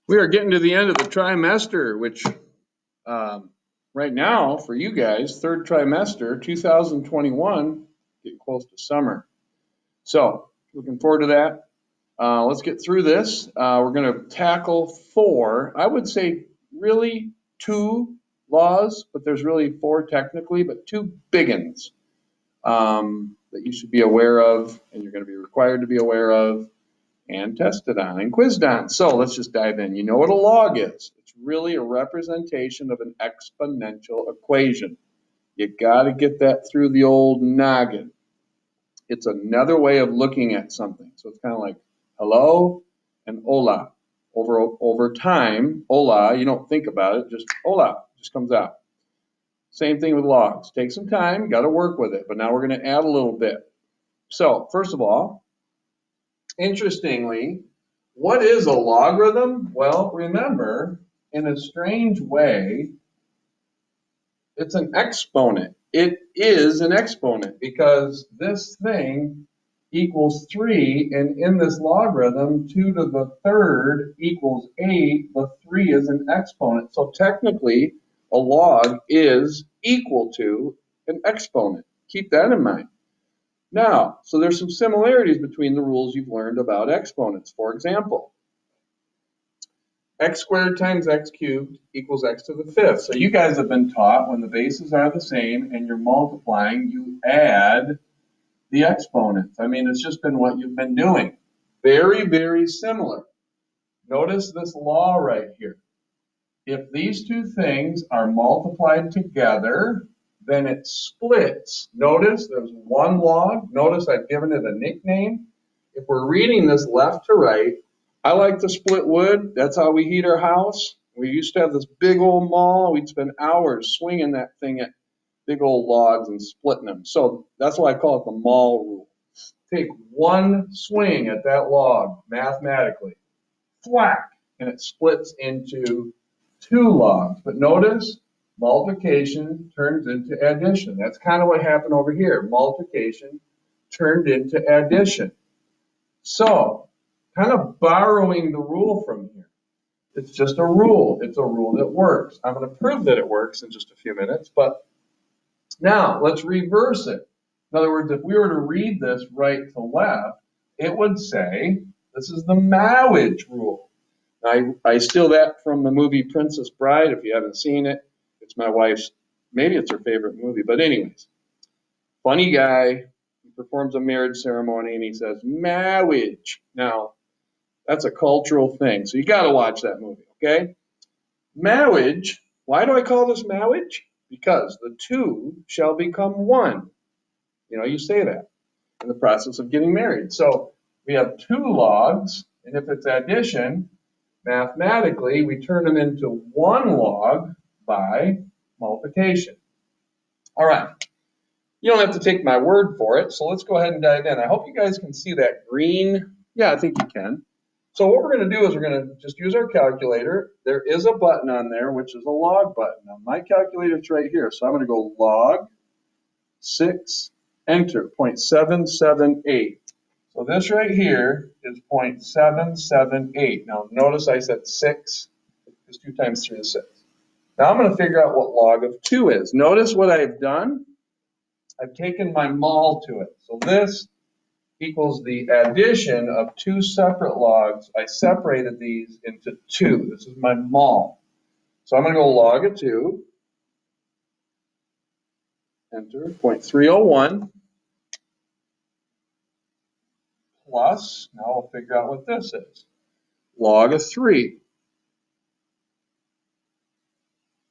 We are getting to the end of the trimester, which right now for you guys, third trimester, 2021, getting close to summer. So looking forward to that. Let's get through this. We're going to tackle four, I would say really two laws, but there's really four technically, but two big ones that you should be aware of and you're going to be required to be aware of and tested on and quizzed on. So let's just dive in. You know what a log is. It's really a representation of an exponential equation. You got to get that through the old noggin. It's another way of looking at something. So it's kind of like hello and hola. Over time, hola, you don't think about it, just hola, just comes out. Same thing with logs. Take some time, got to work with it, but now we're going to add a little bit. So first of all, interestingly, what is a logarithm? Well, remember, in a strange way, it's an exponent. It is an exponent because this thing equals 3, and in this logarithm, 2 to the third equals 8. The 3 is an exponent. So technically, a log is equal to an exponent. Keep that in mind. Now, so there's some similarities between the rules you've learned about exponents. For example, x squared times x cubed equals x to the fifth. So you guys have been taught when the bases are the same and you're multiplying, you add the exponents. I mean, it's just been what you've been doing. Very, very similar. Notice this law right here. If these two things are multiplied together, then it splits. Notice there's one log. Notice I've given it a nickname. If we're reading this left to right, I like to split wood. That's how we heat our house. We used to have this big old maul. We'd spend hours swinging that thing at big old logs and splitting them. So that's why I call it the maul rule. Take one swing at that log mathematically, thwack, and it splits into two logs. But notice multiplication turns into addition. That's kind of what happened over here. Multiplication turned into addition. So, kind of borrowing the rule from here. It's just a rule. It's a rule that works. I'm going to prove that it works in just a few minutes, but now let's reverse it. In other words, if we were to read this right to left, it would say, this is the marriage rule. I steal that from the movie Princess Bride. If you haven't seen it, it's my wife's, maybe it's her favorite movie. But anyways, funny guy, he performs a marriage ceremony and he says, marriage. Now, that's a cultural thing. So you got to watch that movie, okay? Marriage, why do I call this marriage? Because the two shall become one. You know, you say that in the process of getting married. So we have two logs, and if it's addition, mathematically, we turn them into one log by multiplication. All right. You don't have to take my word for it, so let's go ahead and dive in. I hope you guys can see that green. Yeah, I think you can. So what we're going to do is we're going to just use our calculator. There is a button on there, which is a log button. Now, my calculator is right here, so I'm going to go log 6, enter, 0.778. So this right here is 0.778. Now notice I said 6, because 2 times 3 is 6. Now I'm going to figure out what log of 2 is. Notice what I've done. I've taken my mol to it. So this equals the addition of two separate logs. I separated these into 2. This is my mol. So I'm going to go log of 2, enter, 0.301. Plus, now we'll figure out what this is. Log of 3,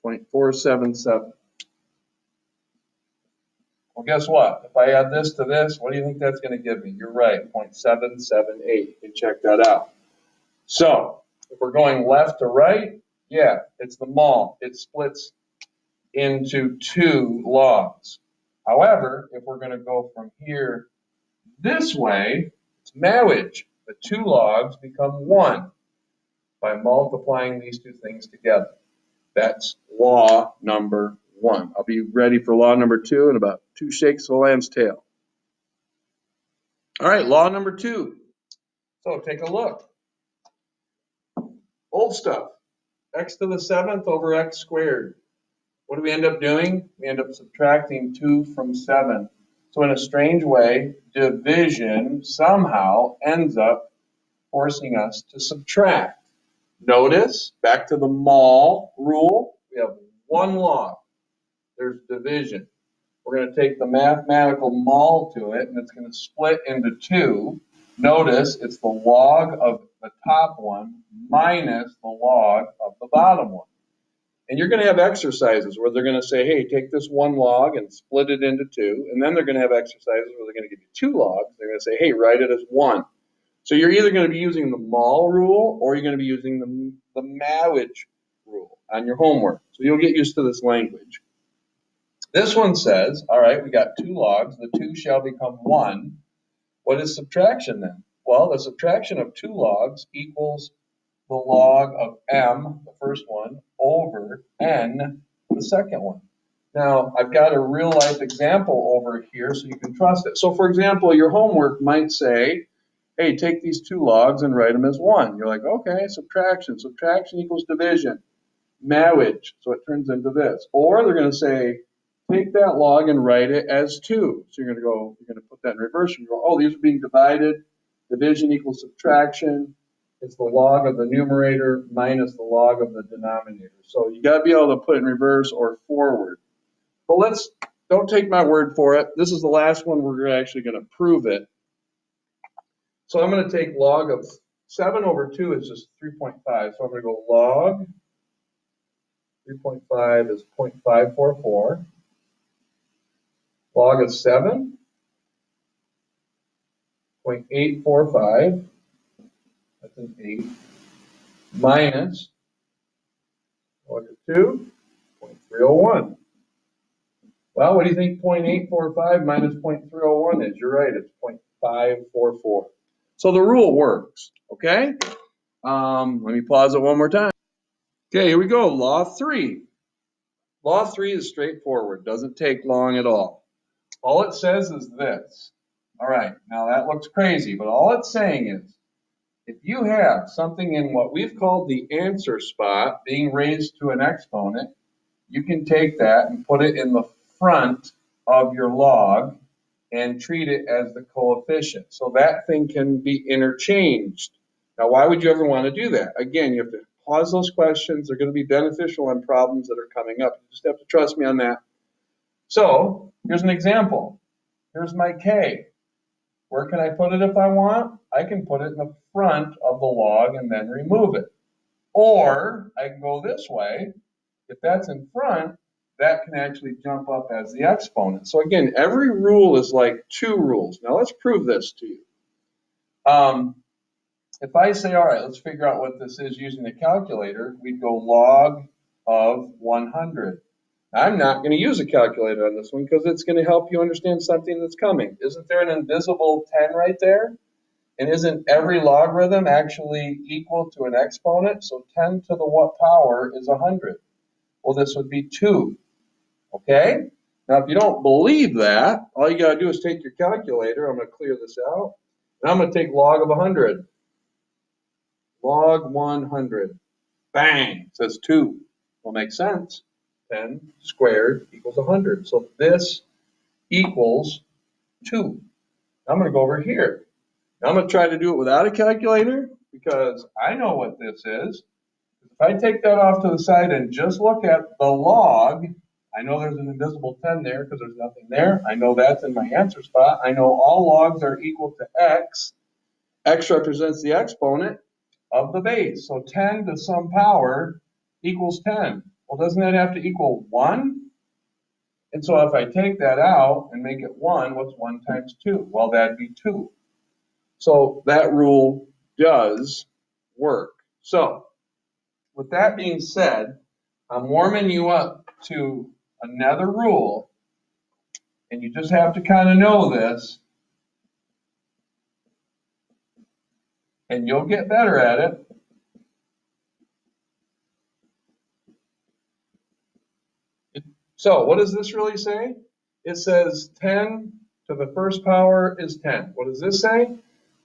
0.477. Well, guess what? If I add this to this, what do you think that's going to give me? You're right, 0.778. You can check that out. So, if we're going left to right, yeah, it's the mol. It splits into 2 logs. However, if we're going to go from here this way, it's marriage. The 2 logs become 1 by multiplying these 2 things together. That's law number 1. I'll be ready for law number 2 in about 2 shakes of a lamb's tail. All right, law number 2. So take a look. Old stuff. X to the 7th over x squared. What do we end up doing? We end up subtracting 2 from 7. So in a strange way, division somehow ends up forcing us to subtract. Notice, back to the mol rule, we have one log. There's division. We're going to take the mathematical mol to it, and it's going to split into 2. Notice it's the log of the top one minus the log of the bottom one. And you're going to have exercises where they're going to say, hey, take this one log and split it into 2. And then they're going to have exercises where they're going to give you 2 logs. They're going to say, hey, write it as 1. So you're either going to be using the mol rule or you're going to be using the marriage rule on your homework. So you'll get used to this language. This one says, all right, we got 2 logs. The 2 shall become 1. What is subtraction then? Well, the subtraction of 2 logs equals the log of m, the first one, over n, the second one. Now, I've got a real life example over here so you can trust it. So, for example, your homework might say, hey, take these 2 logs and write them as 1. You're like, okay, subtraction. Subtraction equals division. Marriage, so it turns into this. Or they're going to say, take that log and write it as 2. So you're going to put that in reverse. You go, oh, these are being divided. Division equals subtraction. It's the log of the numerator minus the log of the denominator. So you got to be able to put it in reverse or forward. But don't take my word for it. This is the last one we're actually going to prove it. So I'm going to take log of 7 over 2 is just 3.5. So I'm going to go log 3.5 is 0.544. Log of 7, 0.845. That's an 8. Minus log of 2, 0.301. Well, what do you think 0.845 minus 0.301 is? You're right, it's 0.544. So the rule works, okay? Let me pause it one more time. Okay, here we go, law 3. Law 3 is straightforward, doesn't take long at all. All it says is this. All right, now that looks crazy, but all it's saying is, if you have something in what we've called the answer spot being raised to an exponent, you can take that and put it in the front of your log and treat it as the coefficient. So that thing can be interchanged. Now, why would you ever want to do that? Again, you have to pause those questions. They're going to be beneficial on problems that are coming up. You just have to trust me on that. So here's an example. Here's my k. Where can I put it if I want? I can put it in the front of the log and then remove it. Or I can go this way. If that's in front, that can actually jump up as the exponent. So again, every rule is like 2 rules. Now let's prove this to you. If I say, all right, let's figure out what this is using the calculator, we'd go log of 100. I'm not going to use a calculator on this one because it's going to help you understand something that's coming. Isn't there an invisible 10 right there? And isn't every logarithm actually equal to an exponent? So 10 to the what power is 100? Well, this would be 2. Okay? Now, if you don't believe that, all you got to do is take your calculator. I'm going to clear this out. And I'm going to take log of 100. Log 100. Bang! It says 2. Well, makes sense. 10 squared equals 100. So this equals 2. I'm going to go over here. Now I'm going to try to do it without a calculator because I know what this is. If I take that off to the side and just look at the log, I know there's an invisible 10 there because there's nothing there. I know that's in my answer spot. I know all logs are equal to x. X represents the exponent of the base. So 10 to some power equals 10. Well, doesn't that have to equal 1? And so if I take that out and make it 1, what's 1 times 2? Well, that'd be 2. So that rule does work. So with that being said, I'm warming you up to another rule, and you just have to kind of know this, and you'll get better at it. So what does this really say? It says 10 to the first power is 10. What does this say?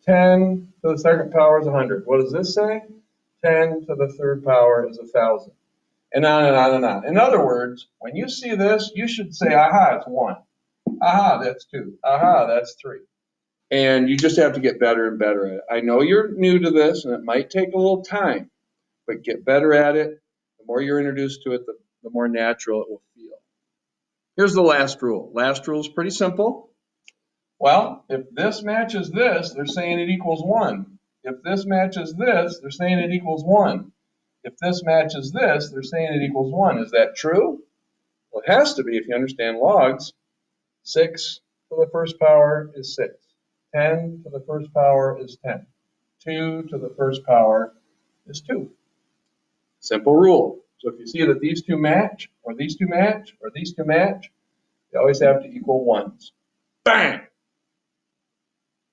10 to the second power is 100. What does this say? 10 to the third power is 1,000. And on and on and on. In other words, when you see this, you should say, aha, it's 1. Aha, that's 2. Aha, that's 3. And you just have to get better and better at it. I know you're new to this, and it might take a little time, but get better at it. The more you're introduced to it, the more natural it will feel. Here's the last rule. Last rule is pretty simple. Well, if this matches this, they're saying it equals 1. If this matches this, they're saying it equals 1. If this matches this, they're saying it equals 1. Is that true? Well, it has to be if you understand logs. 6 to the first power is 6. 10 to the first power is 10. 2 to the first power is 2. Simple rule. So if you see that these two match, or these two match, or these two match, they always have to equal 1s. Bang!